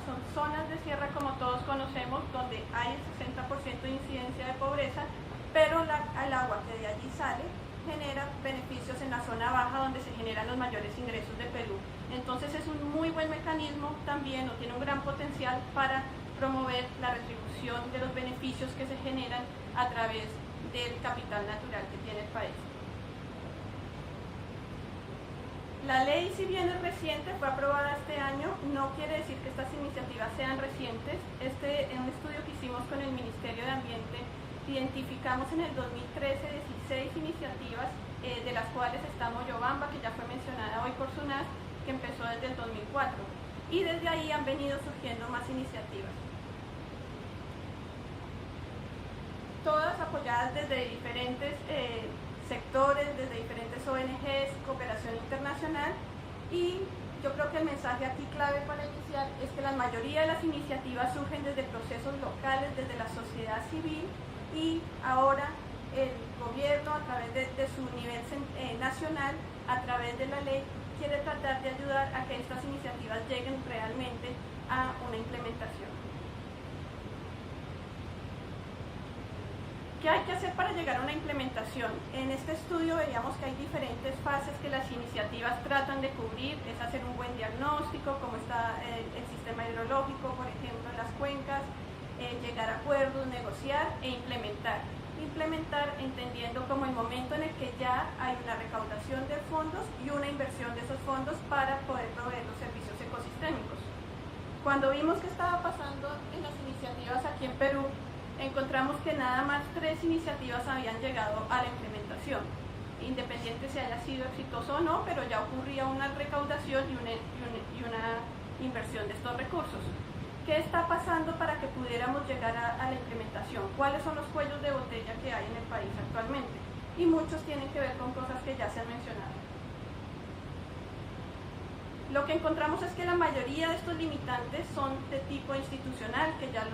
son zonas de sierra, como todos conocemos, donde hay el 60% de incidencia de pobreza, pero el agua que de allí sale genera beneficios en la zona baja, donde se generan los mayores ingresos de Perú. Entonces es un muy buen mecanismo también, o tiene un gran potencial para promover la retribución de los beneficios que se generan a través del capital natural que tiene el país. La ley, si bien es reciente, fue aprobada este año, no quiere decir que estas iniciativas sean recientes. En un estudio que hicimos con el Ministerio de Ambiente, identificamos en el 2013 16 iniciativas, de las cuales está Moyobamba, que ya fue mencionada hoy por SUNAS, que empezó desde el 2004. Y desde ahí han venido surgiendo más iniciativas. Todas apoyadas desde diferentes sectores, desde diferentes ONGs, cooperación internacional, y yo creo que el mensaje aquí clave para iniciar es que la mayoría de las iniciativas surgen desde procesos locales, desde la sociedad civil, y ahora el gobierno, a través de su nivel nacional, a través de la ley, quiere tratar de ayudar a que estas iniciativas lleguen realmente a una implementación. ¿Qué hay que hacer para llegar a una implementación? En este estudio veíamos que hay diferentes fases que las iniciativas tratan de cubrir. Es hacer un buen diagnóstico, cómo está el sistema hidrológico, por ejemplo, en las cuencas, llegar a acuerdos, negociar e implementar. Implementar entendiendo como el momento en el que ya hay una recaudación de fondos y una inversión de esos fondos para poder proveer los servicios ecosistémicos. Cuando vimos qué estaba pasando en las iniciativas aquí en Perú, encontramos que nada más 3 iniciativas habían llegado a la implementación, independiente si haya sido exitoso o no, pero ya ocurría una recaudación y una inversión de estos recursos. ¿Qué está pasando para que pudiéramos llegar a la implementación? ¿Cuáles son los cuellos de botella que hay en el país actualmente? Y muchos tienen que ver con cosas que ya se han mencionado. Lo que encontramos es que la mayoría de estos limitantes son de tipo institucional, que ya es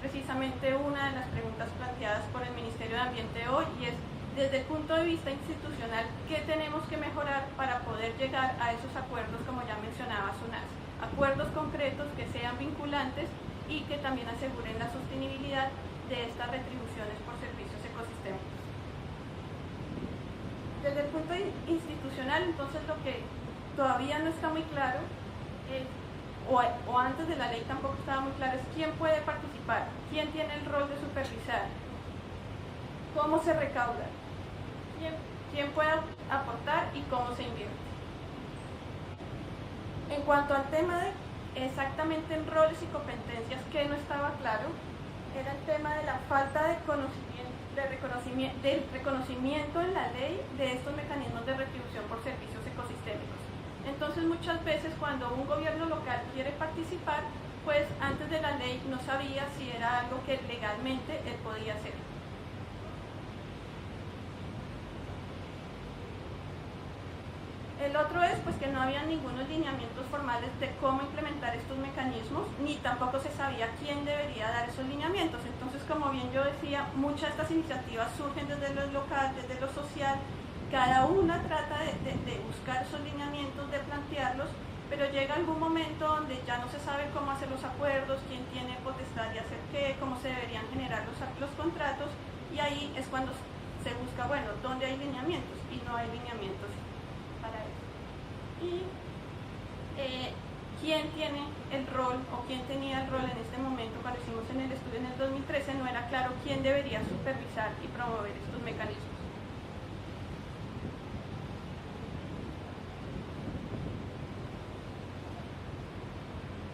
precisamente una de las preguntas planteadas por el Ministerio de Ambiente hoy, y es, desde el punto de vista institucional, ¿qué tenemos que mejorar para poder llegar a esos acuerdos, como ya mencionaba SUNAS? Acuerdos concretos que sean vinculantes y que también aseguren la sostenibilidad de estas retribuciones por servicios ecosistémicos. Desde el punto institucional, entonces, lo que todavía no está muy claro es, o antes de la ley tampoco estaba muy claro, es quién puede participar, quién tiene el rol de supervisar, cómo se recauda, quién puede aportar y cómo se invierte. En cuanto al tema de exactamente en roles y competencias, que no estaba claro, era el tema de la falta de reconocimiento en la ley de estos mecanismos de retribución por servicios ecosistémicos. Entonces, muchas veces cuando un gobierno local quiere participar, pues antes de la ley no sabía si era algo que legalmente él podía hacer. El otro es pues que no había ningunos lineamientos formales de cómo implementar estos mecanismos, ni tampoco se sabía quién debería dar esos lineamientos. Entonces, como bien yo decía, muchas de estas iniciativas surgen desde lo local, desde lo social. Cada una trata de buscar esos lineamientos, de plantearlos, pero llega algún momento donde ya no se sabe cómo hacer los acuerdos, quién tiene potestad de hacer qué, cómo se deberían generar los contratos, y ahí es cuando se busca, bueno, ¿dónde hay lineamientos? Y no hay lineamientos para eso. Y quién tiene el rol, o quién tenía el rol en este momento, cuando hicimos en el estudio en el 2013, no era claro quién debería supervisar y promover estos mecanismos.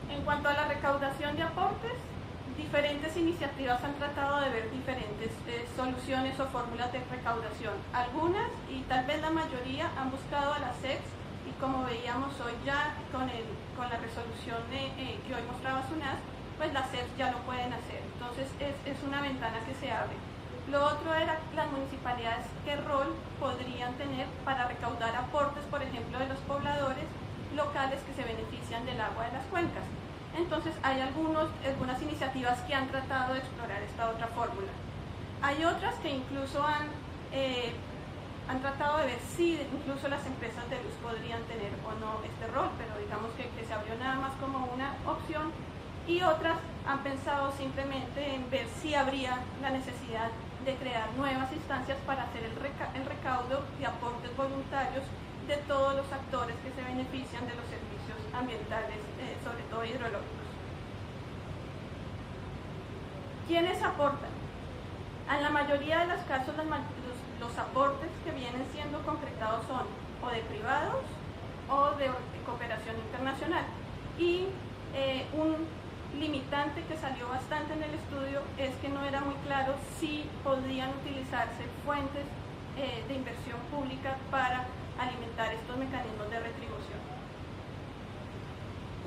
En cuanto a la recaudación de aportes, diferentes iniciativas han tratado de ver diferentes soluciones o fórmulas de recaudación. Algunas, y tal vez la mayoría, han buscado a las SECs, y como veíamos hoy ya con la resolución que hoy mostraba SUNAS, pues las SECs ya lo pueden hacer. Entonces es una ventana que se abre. Lo otro era las municipalidades, qué rol podrían tener para recaudar aportes, por ejemplo, de los pobladores locales que se benefician del agua de las cuencas. Entonces hay algunas iniciativas que han tratado de explorar esta otra fórmula. Hay otras que incluso han tratado de ver si incluso las empresas de luz podrían tener o no este rol, pero digamos que se abrió nada más como una opción, y otras han pensado simplemente en ver si habría la necesidad de crear nuevas instancias para hacer el recaudo de aportes voluntarios de todos los actores que se benefician de los servicios ambientales, sobre todo hidrológicos. ¿Quiénes aportan? En la mayoría de los casos los aportes que vienen siendo concretados son o de privados o de cooperación internacional. Y un limitante que salió bastante en el estudio es que no era muy claro si podían utilizarse fuentes de inversión pública para alimentar estos mecanismos de retribución.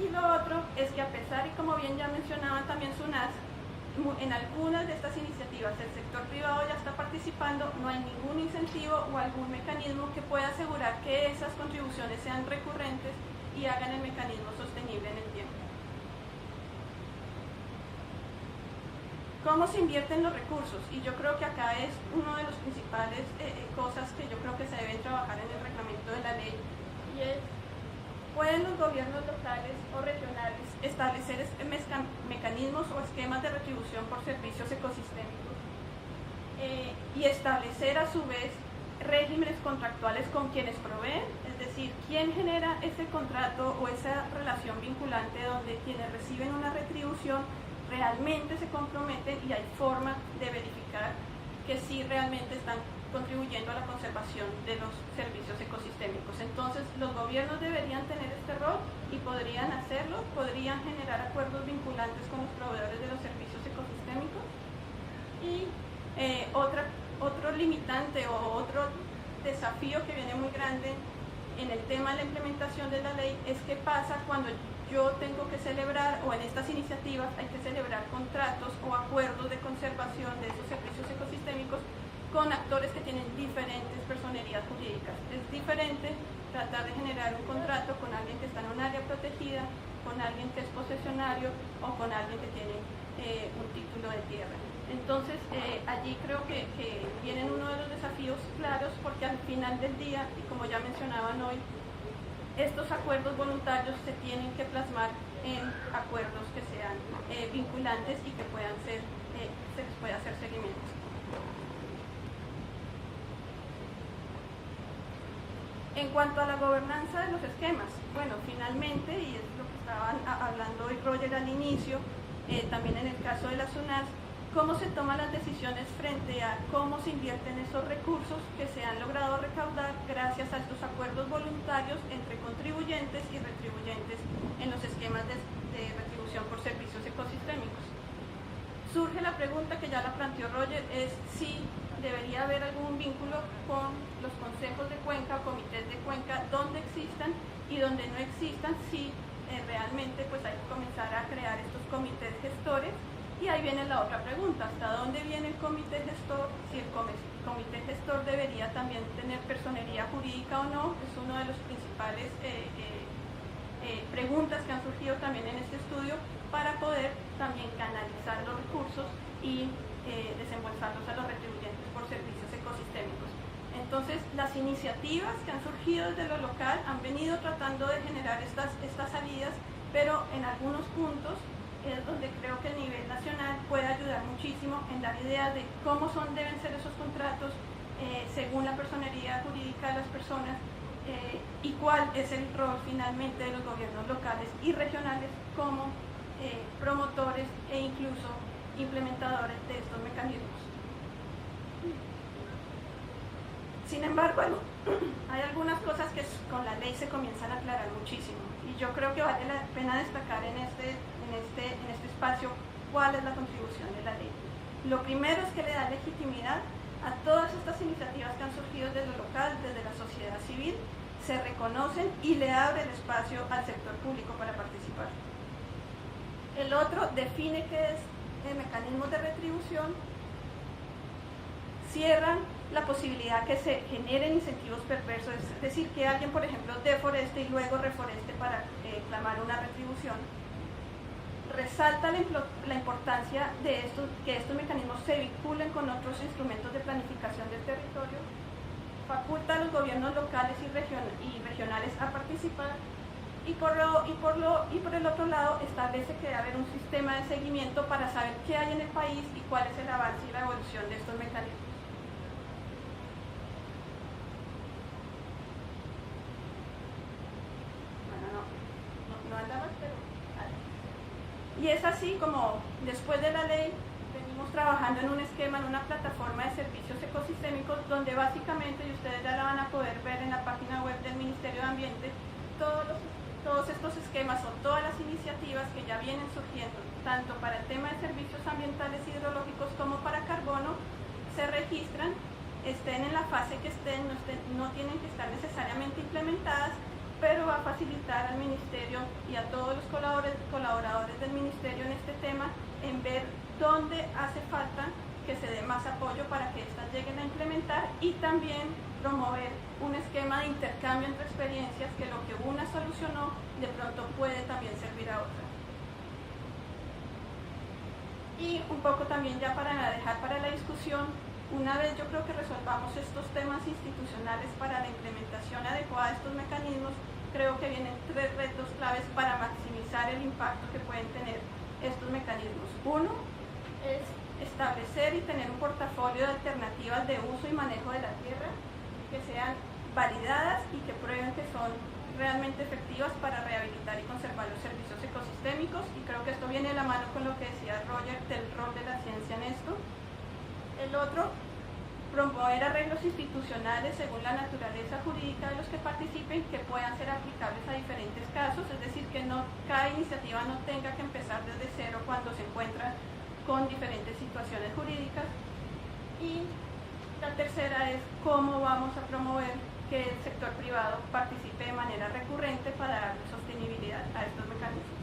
Y lo otro es que, a pesar, y como bien ya mencionaba también SUNAS, en algunas de estas iniciativas el sector privado ya está participando, no hay ningún incentivo o algún mecanismo que pueda asegurar que esas contribuciones sean recurrentes y hagan el mecanismo sostenible en el tiempo. ¿Cómo se invierten los recursos? Y yo creo que acá es una de las principales cosas que yo creo que se deben trabajar en el reglamento de la ley, y es: ¿pueden los gobiernos locales o regionales establecer mecanismos o esquemas de retribución por servicios ecosistémicos y establecer a su vez regímenes contractuales con quienes proveen? Es decir, ¿quién genera ese contrato o esa relación vinculante donde quienes reciben una retribución realmente se comprometen y hay forma de verificar que sí realmente están contribuyendo a la conservación de los servicios ecosistémicos? Entonces, los gobiernos deberían tener este rol y podrían hacerlo, podrían generar acuerdos vinculantes con los proveedores de los servicios ecosistémicos. Y otro limitante o otro desafío que viene muy grande en el tema de la implementación de la ley es qué pasa cuando yo tengo que celebrar, o en estas iniciativas hay que celebrar contratos o acuerdos de conservación de esos servicios ecosistémicos con actores que tienen diferentes personerías jurídicas. Es diferente tratar de generar un contrato con alguien que está en un área protegida, con alguien que es posesionario o con alguien que tiene un título de tierra. Entonces, allí creo que vienen uno de los desafíos claros, porque al final del día, y como ya mencionaban hoy, estos acuerdos voluntarios se tienen que plasmar en acuerdos que sean vinculantes y que puedan ser, se les pueda hacer seguimiento. En cuanto a la gobernanza de los esquemas, bueno, finalmente, y es lo que estaban hablando hoy Roger al inicio, también en el caso de la SUNAS, cómo se toman las decisiones frente a cómo se invierten esos recursos que se han logrado recaudar gracias a estos acuerdos voluntarios entre contribuyentes y retribuyentes en los esquemas de retribución por servicios ecosistémicos. Surge la pregunta que ya la planteó Roger, es si debería haber algún vínculo con los consejos de cuenca o comités de cuenca donde existan, y donde no existan, si realmente pues hay que comenzar a crear estos comités gestores. Y ahí viene la otra pregunta: ¿hasta dónde viene el comité gestor? Si el comité gestor debería también tener personería jurídica o no, es uno de los principales preguntas que han surgido también en este estudio, para poder también canalizar los recursos y desembolsarlos a los retribuyentes por servicios ecosistémicos. Entonces, las iniciativas que han surgido desde lo local han venido tratando de generar estas salidas, pero en algunos puntos es donde creo que el nivel nacional puede ayudar muchísimo en dar ideas de cómo deben ser esos contratos según la personería jurídica de las personas, y cuál es el rol finalmente de los gobiernos locales y regionales como promotores e incluso implementadores de estos mecanismos. Sin embargo, bueno, hay algunas cosas que con la ley se comienzan a aclarar muchísimo, y yo creo que vale la pena destacar en este espacio cuál es la contribución de la ley. Lo primero es que le da legitimidad a todas estas iniciativas que han surgido desde lo local, desde la sociedad civil, se reconocen y le abre el espacio al sector público para participar. El otro define qué es el mecanismo de retribución, cierran la posibilidad que se generen incentivos perversos, es decir, que alguien, por ejemplo, deforeste y luego reforeste para clamar una retribución. Resalta la importancia de que estos mecanismos se vinculen con otros instrumentos de planificación del territorio, faculta a los gobiernos locales y regionales a participar, Y por el otro lado establece que debe haber un sistema de seguimiento para saber qué hay en el país y cuál es el avance y la evolución de estos mecanismos. Y es así como después de la ley venimos trabajando en un esquema, en una plataforma de servicios ecosistémicos donde básicamente, y ustedes ya la van a poder ver en la página web del Ministerio de Ambiente, todos estos esquemas o todas las iniciativas que ya vienen surgiendo, tanto para el tema de servicios ambientales hidrológicos como para carbono, se registran, estén en la fase que estén, no tienen que estar necesariamente implementadas, pero va a facilitar al Ministerio y a todos los colaboradores del Ministerio en este tema en ver dónde hace falta que se dé más apoyo para que éstas lleguen a implementar y también promover un esquema de intercambio entre experiencias que lo que una solucionó de pronto puede también servir a otra. Y un poco también ya para dejar para la discusión, una vez yo creo que resolvamos estos temas institucionales para la implementación adecuada de estos mecanismos, creo que vienen 3 retos claves para maximizar el impacto que pueden tener estos mecanismos. Uno es establecer y tener un portafolio de alternativas de uso y manejo de la tierra que sean validadas y que prueben que son realmente efectivas para rehabilitar y conservar los servicios ecosistémicos, y creo que esto viene de la mano con lo que decía Roger del rol de la ciencia en esto. El otro, promover arreglos institucionales según la naturaleza jurídica de los que participen que puedan ser aplicables a diferentes casos, es decir, que cada iniciativa no tenga que empezar desde cero cuando se encuentra con diferentes situaciones jurídicas. Y la tercera es cómo vamos a promover que el sector privado participe de manera recurrente para dar sostenibilidad a estos mecanismos.